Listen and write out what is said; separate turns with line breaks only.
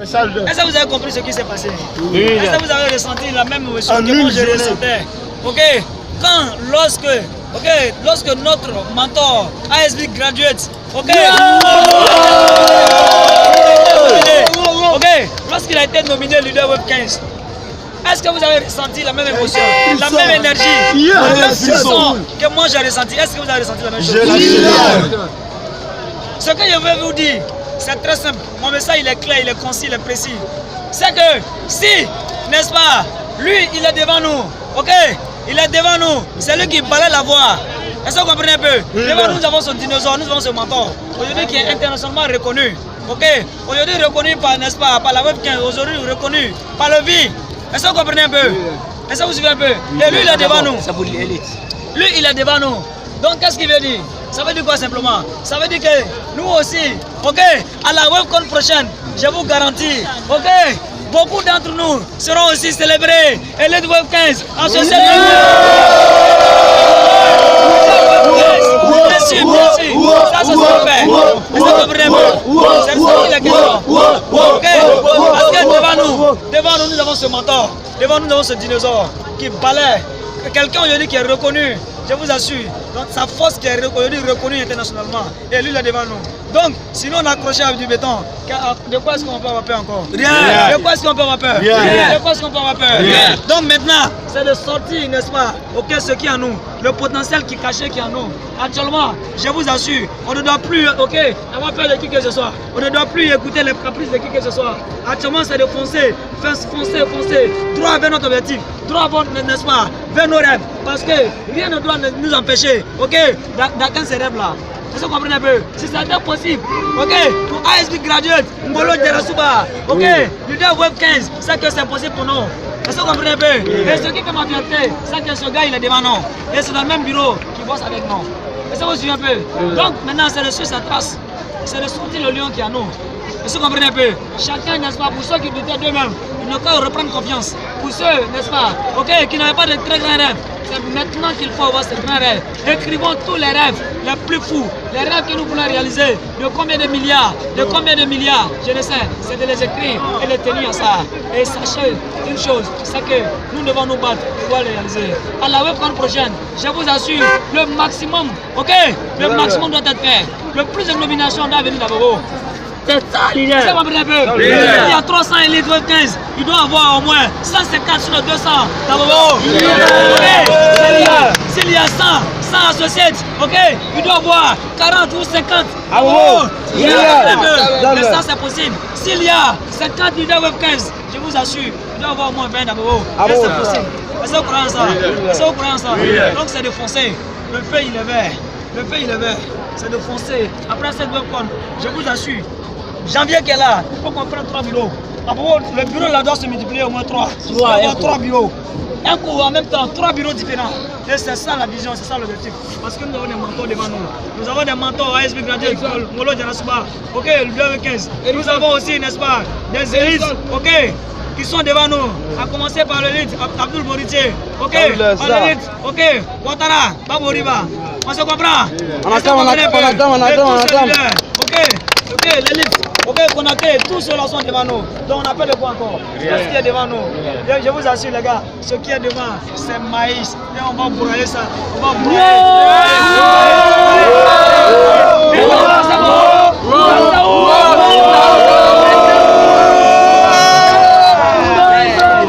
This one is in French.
Est-ce que vous avez compris ce qui s'est passé?
Oui.
Est-ce que vous avez ressenti la même émotion que moi je ressentais? Ok, lorsque notre mentor ASB graduate, lorsqu'il a été nominé leader Web 15, est-ce que vous avez ressenti la même émotion, la même énergie, la même façon que moi j'ai ressenti? Est-ce que vous avez ressenti la même chose? Ce que je veux vous dire, c'est très simple. Mon message il est clair, il est concis, il est précis. C'est que si, n'est-ce pas, lui il est devant nous, ok? Il est devant nous, c'est lui qui balaye la voie. Est-ce que vous comprenez un peu? Devant nous, nous avons son dinosaure, nous avons son mentor. Aujourd'hui qui est internationalement reconnu. Ok? Aujourd'hui reconnu par, n'est-ce pas, par la Web 15, aujourd'hui reconnu par le vie. Est-ce que vous comprenez un peu? Est-ce que vous suivez un peu? Et lui il est devant nous. Lui il est devant nous. Donc qu'est-ce qu'il veut dire? Ça veut dire quoi simplement? Ça veut dire que nous aussi, ok, à la WebCon prochaine, je vous garantis, ok, beaucoup d'entre nous seront aussi célébrés. Elite Web 15 en ce Merci. Ça se fait. C'est ça la question. Ok? Parce que devant nous, nous avons ce mentor. Devant nous, nous avons ce dinosaure qui balaye. Quelqu'un aujourd'hui qui est reconnu, je vous assure, donc sa force qui est aujourd'hui reconnue internationalement, et lui là devant nous. Donc, sinon on accroché avec du béton, de quoi est-ce qu'on peut avoir peur encore? Rien. De quoi est-ce qu'on peut avoir peur? Rien. De quoi est-ce qu'on peut avoir peur? Rien. Donc maintenant, c'est de sortir, n'est-ce pas, ok, ce qui est en nous, le potentiel qui est caché qui est en nous. Actuellement, je vous assure, on ne doit plus, ok, avoir peur de qui que ce soit. On ne doit plus écouter les caprices de qui que ce soit. Actuellement, c'est de foncer, foncer, droit vers notre objectif, droit, n'est-ce pas, vers nos rêves. Parce que rien ne doit nous empêcher, ok, d'atteindre ces rêves-là. Est-ce que vous comprenez un peu? Si ça était possible, ok, pour ASB graduate, Mbolo Djerasuba, ok, leader Web 15, c'est que c'est possible pour nous. Est-ce que vous comprenez un peu? Et ce qui fait ma fierté, c'est que ce gars il est devant nous. Et c'est dans le même bureau qui bosse avec nous. Est-ce que vous suivez un peu? Donc maintenant c'est de suivre sa trace. C'est de sortir le lion qui est à nous. Est-ce que vous comprenez un peu? Chacun, n'est-ce pas, pour ceux qui doutaient d'eux-mêmes, ils n'ont qu'à reprendre confiance. Pour ceux, n'est-ce pas, ok, qui n'avaient pas de très grands rêves, c'est maintenant qu'il faut avoir ces grands rêves. Écrivons tous les rêves les plus fous, les rêves que nous voulons réaliser. De combien de milliards? Je ne sais, c'est de les écrire et les tenir à ça. Et sachez une chose, c'est que nous devons nous battre pour pouvoir les réaliser. À la WebCon prochaine, je vous assure, le maximum, ok, le maximum doit être fait. Le plus de nominations doit venir d'abord. C'est ça l'idée. Il y a 300 élites Web 15, il doit avoir au moins 150 sur le 200 d'abord. S'il y a 100 associés, ok, il doit avoir 40 ou 50. Mais ça c'est possible. S'il y a 50 leaders Web 15, je vous assure, il doit avoir au moins 20 d'abord. C'est possible. Est-ce que vous croyez ça? Est-ce que vous croyez ça? Donc c'est de foncer. Le feu il est vert. C'est de foncer. Après cette WebCon, je vous assure, janvier qui est là, il faut qu'on prenne 3 bureaux. Le bureau là doit se multiplier au moins 3. Il faut avoir 3 bureaux. Un coup en même temps, 3 bureaux différents. Et c'est ça la vision, c'est ça l'objectif. Parce que nous avons des mentors devant nous. Nous avons des mentors ASB graduate, Mbolo Djerasuba, ok, le 2015. Et nous avons aussi, n'est-ce pas, des élites, ok, qui sont devant nous. À commencer par l'élite, Abdul Moritier, ok, par l'élite, ok, Ouattara, Baboriba. On se comprend? On attend. Ok, l'élite, ok, Konaté, tous ceux-là sont devant nous. Donc on appelle de quoi encore? Ce qui est devant nous. Je vous assure les gars, ce qui est devant, c'est maïs. Et on va broyer ça. On va broyer.